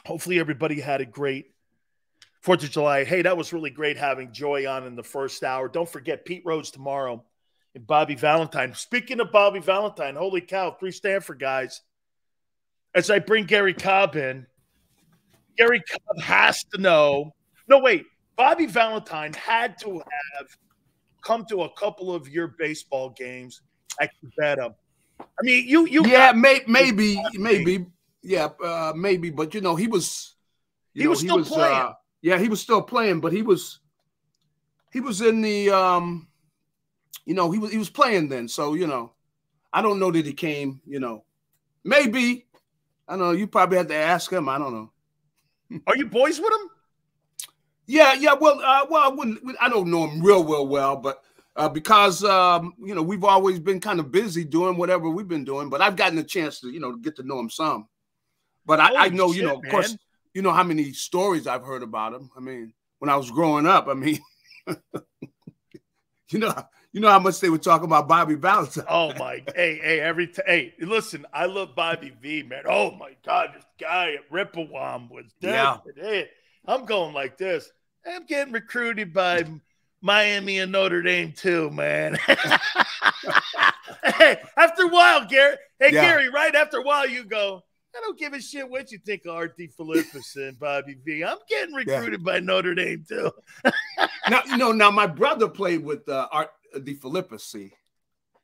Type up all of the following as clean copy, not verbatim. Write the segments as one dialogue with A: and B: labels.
A: Hopefully everybody had a great 4th of July. Hey, that was really great having Joy on in the first hour. Don't forget Pete Rose tomorrow and Bobby Valentine. Speaking of Bobby Valentine, holy cow, 3 Stanford guys. As I bring Garry Cobb in, Garry Cobb has to know. No, wait. Bobby Valentine had to have come to a couple of your baseball games at Cubetta. I mean, you
B: yeah, maybe, yeah, maybe, but you know, he was
A: still playing.
B: Yeah, he was still playing, but he was in the you know, he was playing then. So, you know, I don't know that he came, you know. Maybe. I don't know, you probably have to ask him. I don't know.
A: Are you boys with him?
B: Yeah. Well, I don't know him real well, but because you know, we've always been kind of busy doing whatever we've been doing. But I've gotten a chance to, you know, get to know him some. But I know, you know, of course, you know how many stories I've heard about him. I mean, when I was growing up, I mean, you know how much they would talk about Bobby Valentine.
A: Oh my, hey, listen, I love Bobby V, man. Oh my God, this guy at Rippawam was dead. Yeah. I'm going like this. I'm getting recruited by Miami and Notre Dame too, man. Hey, after a while, Garry. Hey, yeah. Garry, right after a while, you go, I don't give a shit what you think of Art DeFilippis and Bobby V. I'm getting recruited by Notre Dame too.
B: Now, you know, my brother played with Art DeFilippis.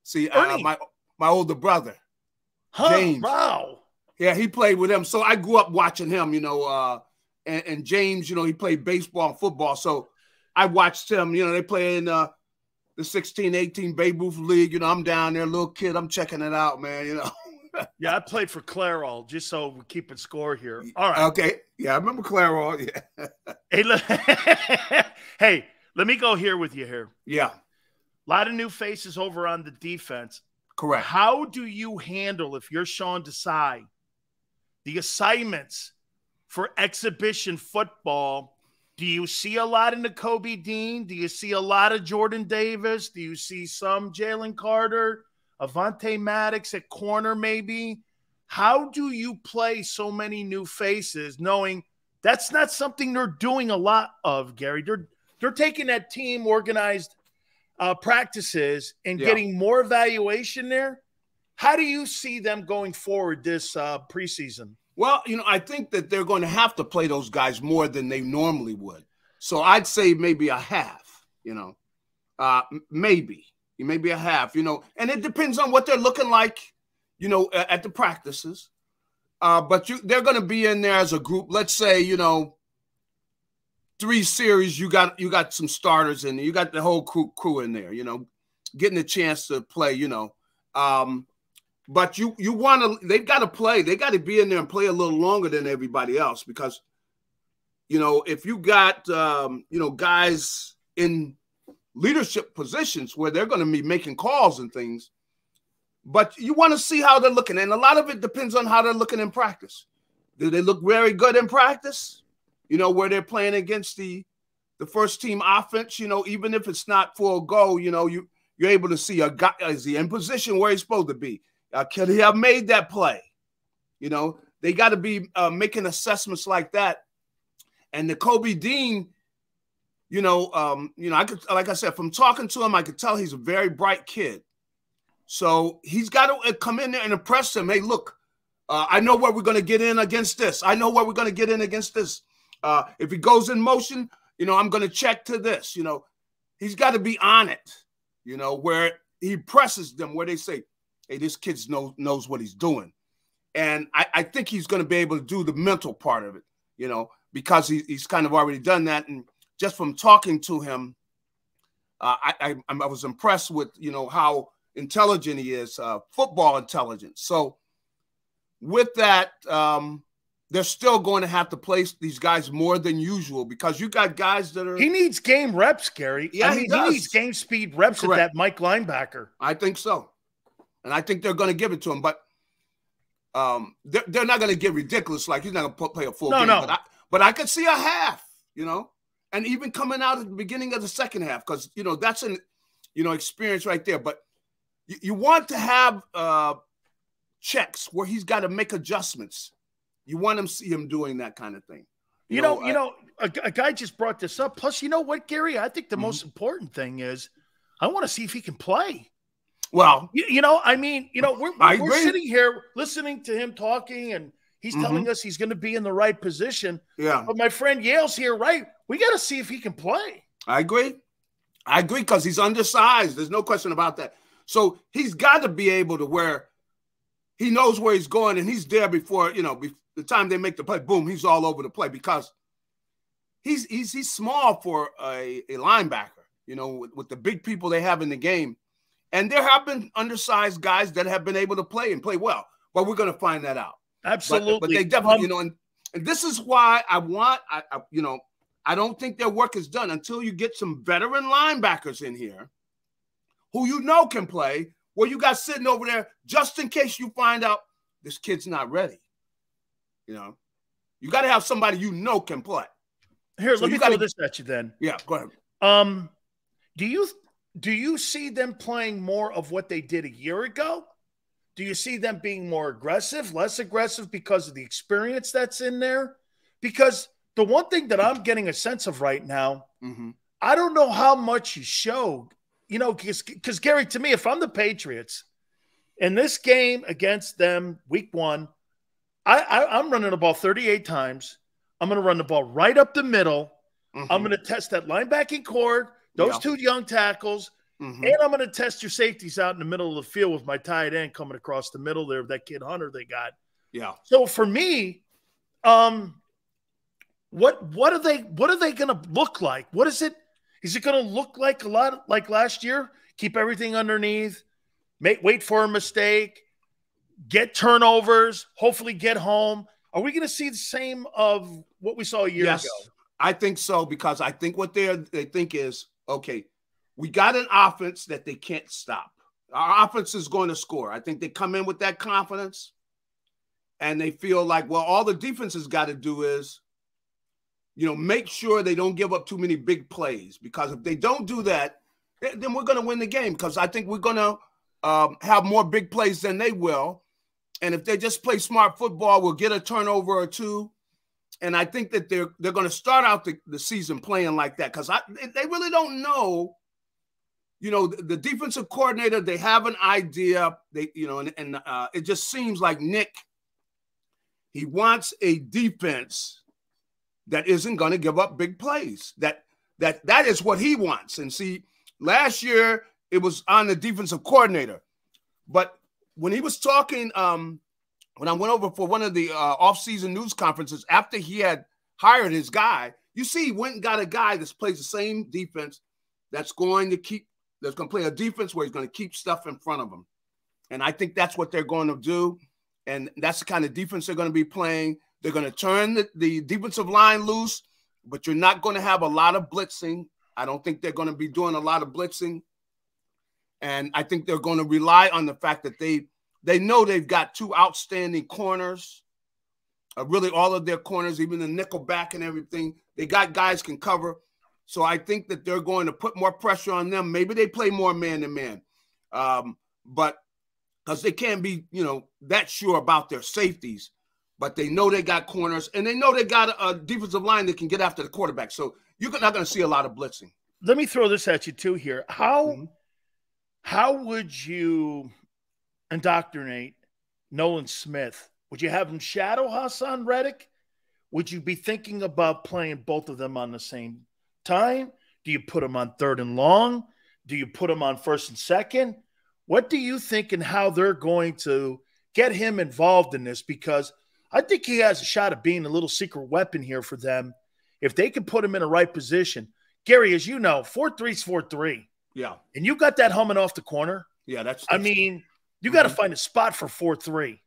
B: See, my older brother, James.
A: Wow.
B: Yeah, he played with him. So I grew up watching him, you know, and James, you know, he played baseball and football. So I watched him, you know, they play in the 16-18 Babe Ruth League. You know, I'm down there, little kid. I'm checking it out, man, you know.
A: Yeah, I played for Clairol, just so we keep it score here. All right.
B: Okay. Yeah, I remember Clairol. Yeah.
A: Hey, hey, let me go here with you here.
B: Yeah.
A: A lot of new faces over on the defense.
B: Correct.
A: How do you handle, if you're Sean Desai, the assignments for exhibition football? Do you see a lot of Nakobe Dean? Do you see a lot of Jordan Davis? Do you see some Jalen Carter? Avonte Maddox at corner, maybe? How do you play so many new faces knowing that's not something they're doing a lot of, Garry? They're taking that team organized practices and getting more evaluation there. How do you see them going forward this preseason?
B: Well, you know, I think that they're going to have to play those guys more than they normally would. So I'd say maybe a half, you know, maybe a half, you know, and it depends on what they're looking like, you know, at the practices. But they're going to be in there as a group. Let's say, you know, 3 series, you got some starters in there. You got the whole crew in there, you know, getting a chance to play, you know. But you want to, they've got to play. They got to be in there and play a little longer than everybody else because, you know, if you got, you know, guys in leadership positions where they're going to be making calls and things, but you want to see how they're looking. And a lot of it depends on how they're looking in practice. Do they look very good in practice? You know, where they're playing against the first team offense, you know, even if it's not full go, you know, you're able to see a guy, is he in position where he's supposed to be? Could he have made that play? You know, they got to be making assessments like that. And Nakobe Dean, you know, I could, like I said, from talking to him, I could tell he's a very bright kid. So he's got to come in there and impress him. Hey, look, I know where we're going to get in against this. I know where we're going to get in against this. If he goes in motion, you know, I'm going to check to this. You know, he's got to be on it, you know, where he presses them, where they say, hey, this kid knows what he's doing. And I think he's going to be able to do the mental part of it, you know, because he's kind of already done that. And just from talking to him, I was impressed with, you know, how intelligent he is, football intelligence. So with that, they're still going to have to place these guys more than usual because you got guys that are.
A: He needs game reps, Garry.
B: Yeah,
A: he needs game speed reps. Correct. At that Mike linebacker.
B: I think so. And I think they're going to give it to him, but they're not going to get ridiculous. Like he's not going to play a full game. No. But I could see a half, you know, and even coming out at the beginning of the second half because, you know, that's an, you know, experience right there. But you want to have checks where he's got to make adjustments You want to see him doing that kind of thing.
A: You know, a guy just brought this up. Plus, you know what, Gary? I think the most important thing is I want to see if he can play.
B: Well,
A: I mean, we're sitting here listening to him talking, and he's telling us he's going to be in the right position.
B: Yeah.
A: But my friend Yale's here, right? We got to see if he can play.
B: I agree because he's undersized. There's no question about that. So he's got to be able to where he knows where he's going, and he's there before, the time they make the play, boom, he's all over the play because he's small for a linebacker, with the big people they have in the game. And there have been undersized guys that have been able to play and play well. But we're going to find that out.
A: Absolutely.
B: But they definitely, and this is why I don't think their work is done until you get some veteran linebackers in here who can play, where you got sitting over there just in case you find out this kid's not ready. You got to have somebody can play.
A: Here, let me throw this at you then.
B: Yeah, go ahead.
A: Do you see them playing more of what they did a year ago? Do you see them being more aggressive, less aggressive because of the experience that's in there? Because the one thing that I'm getting a sense of right now, I don't know how much you showed, because Gary, to me, if I'm the Patriots in this game against them week 1, I'm running the ball 38 times. I'm going to run the ball right up the middle. I'm going to test that linebacking core, those two young tackles, and I'm going to test your safeties out in the middle of the field with my tight end coming across the middle there, that kid Hunter they got.
B: Yeah.
A: So for me, what are they going to look like? What is it? Is it going to look like a lot like last year? Keep everything underneath, wait for a mistake, get turnovers, hopefully get home. Are we going to see the same of what we saw a year ago?
B: I think so, because I think what they think is, okay, we got an offense that they can't stop. Our offense is going to score. I think they come in with that confidence, and they feel like, well, all the defense has got to do is, make sure they don't give up too many big plays, because if they don't do that, then we're going to win the game, because I think we're going to have more big plays than they will. And if they just play smart football, we'll get a turnover or two. And I think that they're going to start out the season playing like that, because they really don't know. The defensive coordinator, they have an idea. It just seems like Nick, he wants a defense that isn't going to give up big plays. That is what he wants. And see, last year it was on the defensive coordinator, but when he was talking, when I went over for one of the off-season news conferences after he had hired his guy, you see, he went and got a guy that plays the same defense that's going to play a defense where he's going to keep stuff in front of him. And I think that's what they're going to do. And that's the kind of defense they're going to be playing. They're going to turn the defensive line loose, but you're not going to have a lot of blitzing. I don't think they're going to be doing a lot of blitzing. And I think they're going to rely on the fact that they know they've got two outstanding corners. Really, all of their corners, even the nickel back and everything, they got guys can cover. So I think that they're going to put more pressure on them. Maybe they play more man-to-man. But because they can't be, that sure about their safeties. But they know they got corners, and they know they got a defensive line that can get after the quarterback. So you're not going to see a lot of blitzing.
A: Let me throw this at you, too, here. How would you indoctrinate Nolan Smith? Would you have him shadow Hassan Reddick? Would you be thinking about playing both of them on the same time? Do you put them on 3rd and long? Do you put them on 1st and 2nd? What do you think and how they're going to get him involved in this? Because I think he has a shot of being a little secret weapon here for them if they can put him in the right position. Gary, as you know, 4-3 is 4-3.
B: Yeah. And
A: you got that humming off the corner.
B: Yeah, that's
A: I mean, you got to find a spot for 4-3.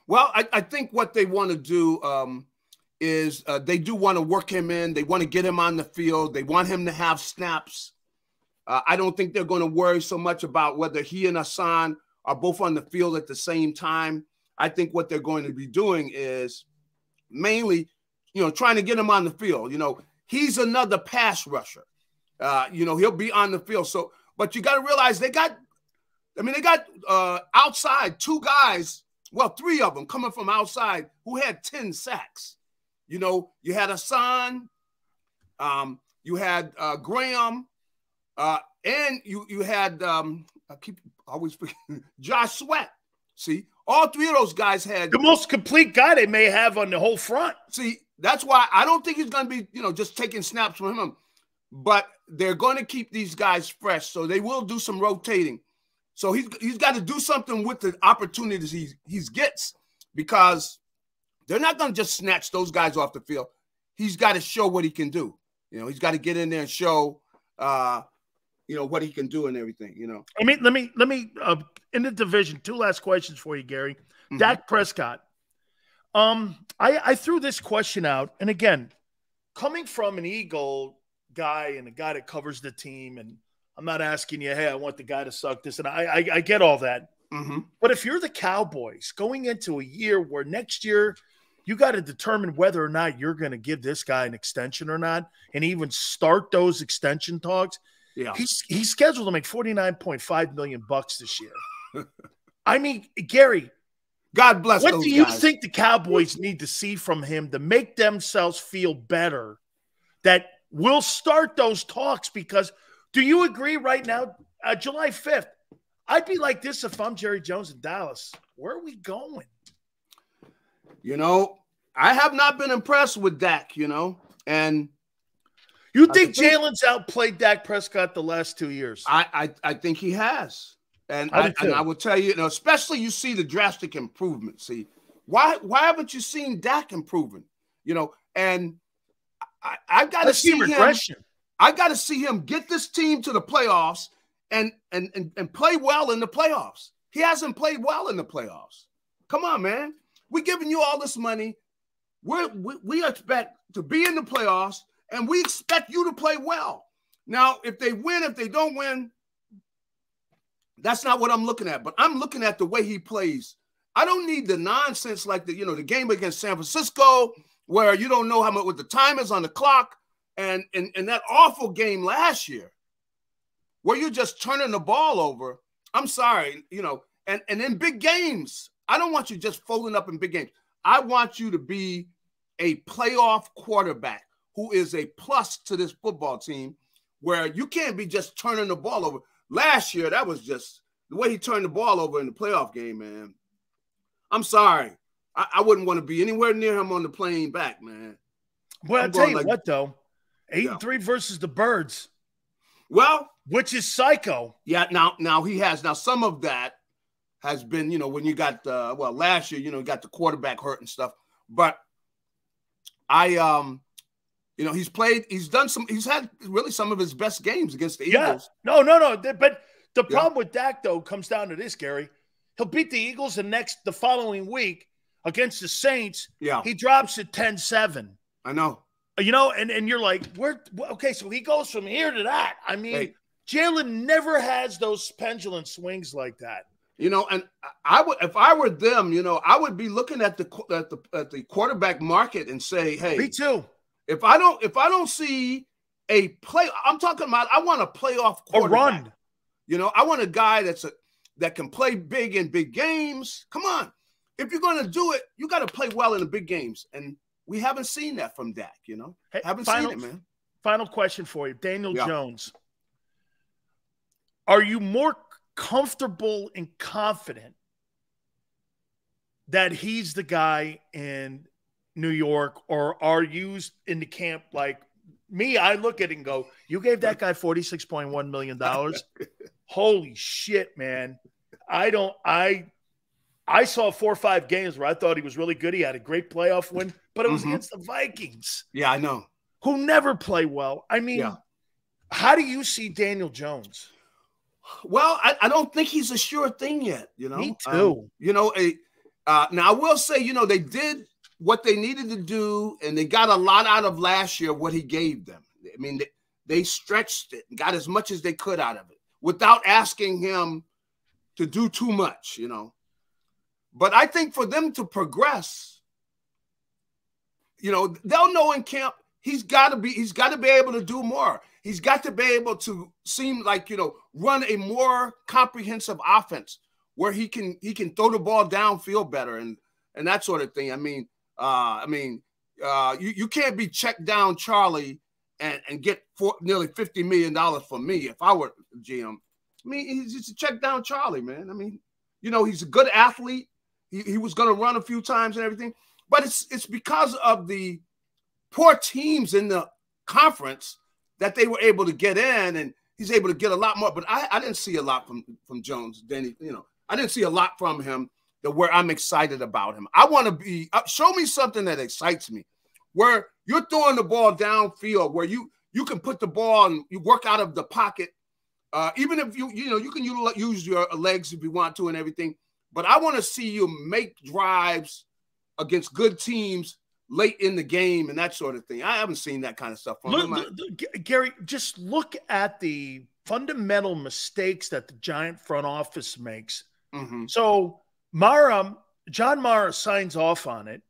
B: Well, I think what they want to do is they do want to work him in. They want to get him on the field. They want him to have snaps. I don't think they're going to worry so much about whether he and Hassan are both on the field at the same time. I think what they're going to be doing is mainly, trying to get him on the field. He's another pass rusher. He'll be on the field. So, but you got to realize they got outside 2 guys well, 3 of them coming from outside who had 10 sacks. You know, you had Hassan, you had Graham, and you had I keep always forgetting Josh Sweat. See, all 3 of those guys had
A: the most complete guy they may have on the whole front.
B: See, that's why I don't think he's going to be, just taking snaps from him. But they're going to keep these guys fresh, so they will do some rotating. So he's got to do something with the opportunities he gets, because they're not going to just snatch those guys off the field. He's got to show what he can do. He's got to get in there and show, what he can do and everything.
A: I mean, let me in the division. 2 last questions for you, Gary. Mm-hmm. Dak Prescott. I threw this question out, and again, coming from an Eagle guy and a guy that covers the team, and I'm not asking you, hey, I want the guy to suck this, and I get all that. Mm-hmm. But if you're the Cowboys going into a year where next year you got to determine whether or not you're going to give this guy an extension or not, and even start those extension talks. Yeah, he's scheduled to make $49.5 million this year. I mean, Gary,
B: God bless those guys.
A: What do you think the Cowboys need to see from him to make themselves feel better that we'll start those talks? Because do you agree right now, July 5th, I'd be like this if I'm Jerry Jones in Dallas. Where are we going?
B: I have not been impressed with Dak, and
A: you think Jalen's outplayed Dak Prescott the last 2 years?
B: I think he has. And I will tell you, especially you see the drastic improvement. See, why haven't you seen Dak improving? And I've got to see regression. I got to see him get this team to the playoffs and play well in the playoffs. He hasn't played well in the playoffs. Come on, man. We're giving you all this money. We expect to be in the playoffs, and we expect you to play well. Now, if they win, if they don't win, that's not what I'm looking at. But I'm looking at the way he plays. I don't need the nonsense like the game against San Francisco, where you don't know how much what the time is on the clock, and that awful game last year, where you're just turning the ball over. I'm sorry, and in big games, I don't want you just folding up in big games. I want you to be a playoff quarterback who is a plus to this football team, where you can't be just turning the ball over. Last year, that was just the way he turned the ball over in the playoff game, man. I'm sorry. I wouldn't want to be anywhere near him on the plane back, man.
A: Well, I'll tell you what, though. 8-3 versus the Birds.
B: Well,
A: which is psycho.
B: Yeah, now he has. Now, some of that has been, when you got last year, you got the quarterback hurt and stuff. But he's had really some of his best games against the Eagles.
A: No. But the problem with Dak, though, comes down to this, Gary. He'll beat the Eagles the following week against the Saints. Yeah. He drops it 10-7.
B: I know.
A: And you're like, okay, so he goes from here to that. I mean, Jalen never has those pendulum swings like that.
B: And I would, if I were them, I would be looking at the quarterback market and say, hey,
A: me too.
B: If I don't see a play, I'm talking about I want a playoff quarterback. A run. I want a guy that can play big in big games. Come on. If you're going to do it, you got to play well in the big games. And we haven't seen that from Dak,
A: Hey,
B: haven't seen it, man.
A: Final question for you. Daniel Jones. Are you more comfortable and confident that he's the guy in New York, or are you in the camp like me? I look at it and go, you gave that guy $46.1 million. Holy shit, man. I saw 4 or 5 games where I thought he was really good. He had a great playoff win, but it was against the Vikings.
B: Yeah, I know.
A: Who never play well. I mean, how do you see Daniel Jones?
B: Well, I don't think he's a sure thing yet,
A: Me too.
B: Now I will say, they did what they needed to do, and they got a lot out of last year, what he gave them. I mean, they stretched it and got as much as they could out of it without asking him to do too much, But I think for them to progress, they'll know in camp he's got to be able to do more. He's got to be able to seem like, run a more comprehensive offense where he can throw the ball downfield better and that sort of thing. You can't be checked down Charlie and get nearly $50 million from me if I were GM. I mean, he's just a check down Charlie, man. I mean, you know, he's a good athlete. He was going to run a few times and everything, but it's because of the poor teams in the conference that they were able to get in, and he's able to get a lot more. But I didn't see a lot from Jones. Then I didn't see a lot from him to where I'm excited about him. I want to be show me something that excites me, where you're throwing the ball downfield, where you can put the ball and you work out of the pocket. Even if you can use your legs if you want to and everything. But I want to see you make drives against good teams late in the game and that sort of thing. I haven't seen that kind of stuff from him.
A: Gary, just look at the fundamental mistakes that the Giant front office makes.
B: Mm-hmm.
A: So John Mara signs off on it.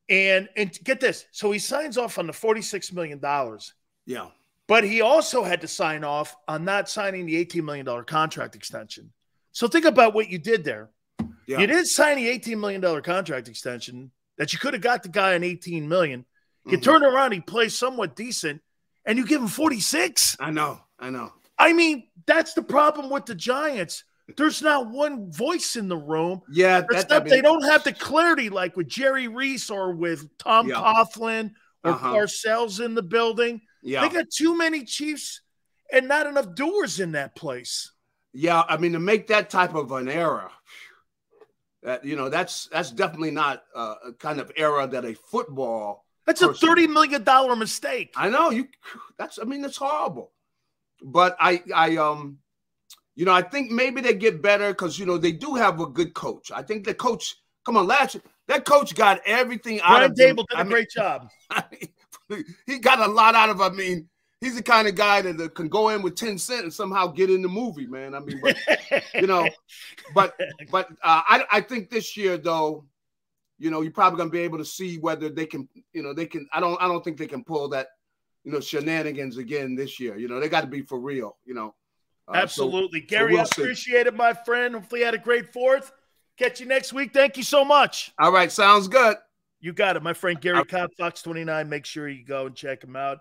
A: And get this. So he signs off on the $46 million.
B: Yeah.
A: But he also had to sign off on not signing the $18 million contract extension. So think about what you did there.
B: Yeah.
A: You didn't sign the $18 million contract extension that you could have got the guy on $18 million. You turn around, he plays somewhat decent, and you give him 46.
B: I know.
A: I mean, that's the problem with the Giants. There's not one voice in the room.
B: Yeah,
A: they don't have the clarity like with Jerry Reese or with Tom Coughlin or Parcells in the building.
B: Yeah.
A: They got too many Chiefs and not enough doers in that place.
B: Yeah, I mean, to make that type of an error, that's definitely not a kind of error that a football.
A: That's a $30 million mistake.
B: I know that's horrible. But I think maybe they get better because they do have a good coach. I think the coach. Come on, last year that coach got everything out of him.
A: Brian Dable did a great job.
B: He got a lot out of. I mean, he's the kind of guy that can go in with 10 cents and somehow get in the movie, man. I mean, I think this year though, you're probably gonna be able to see whether they can. I don't think they can pull that, shenanigans again this year. They got to be for real.
A: Absolutely, Gary. I appreciate it, my friend. Hopefully, you had a great fourth. Catch you next week. Thank you so much.
B: All right, sounds good.
A: You got it, my friend Gary Cobb, Fox 29. Make sure you go and check him out.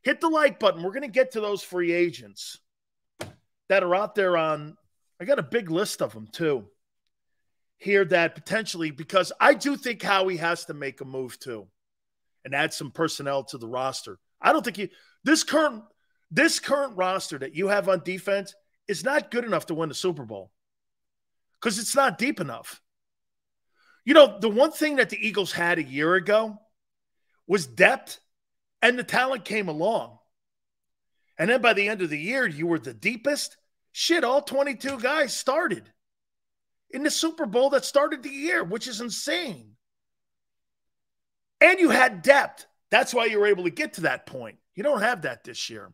A: Hit the like button. We're going to get to those free agents that are out there I got a big list of them too. Here that potentially, because I do think Howie has to make a move too and add some personnel to the roster. I don't think this current roster that you have on defense is not good enough to win the Super Bowl because it's not deep enough. The one thing that the Eagles had a year ago was depth, and the talent came along. And then by the end of the year, you were the deepest. Shit, all 22 guys started in the Super Bowl that started the year, which is insane. And you had depth. That's why you were able to get to that point. You don't have that this year.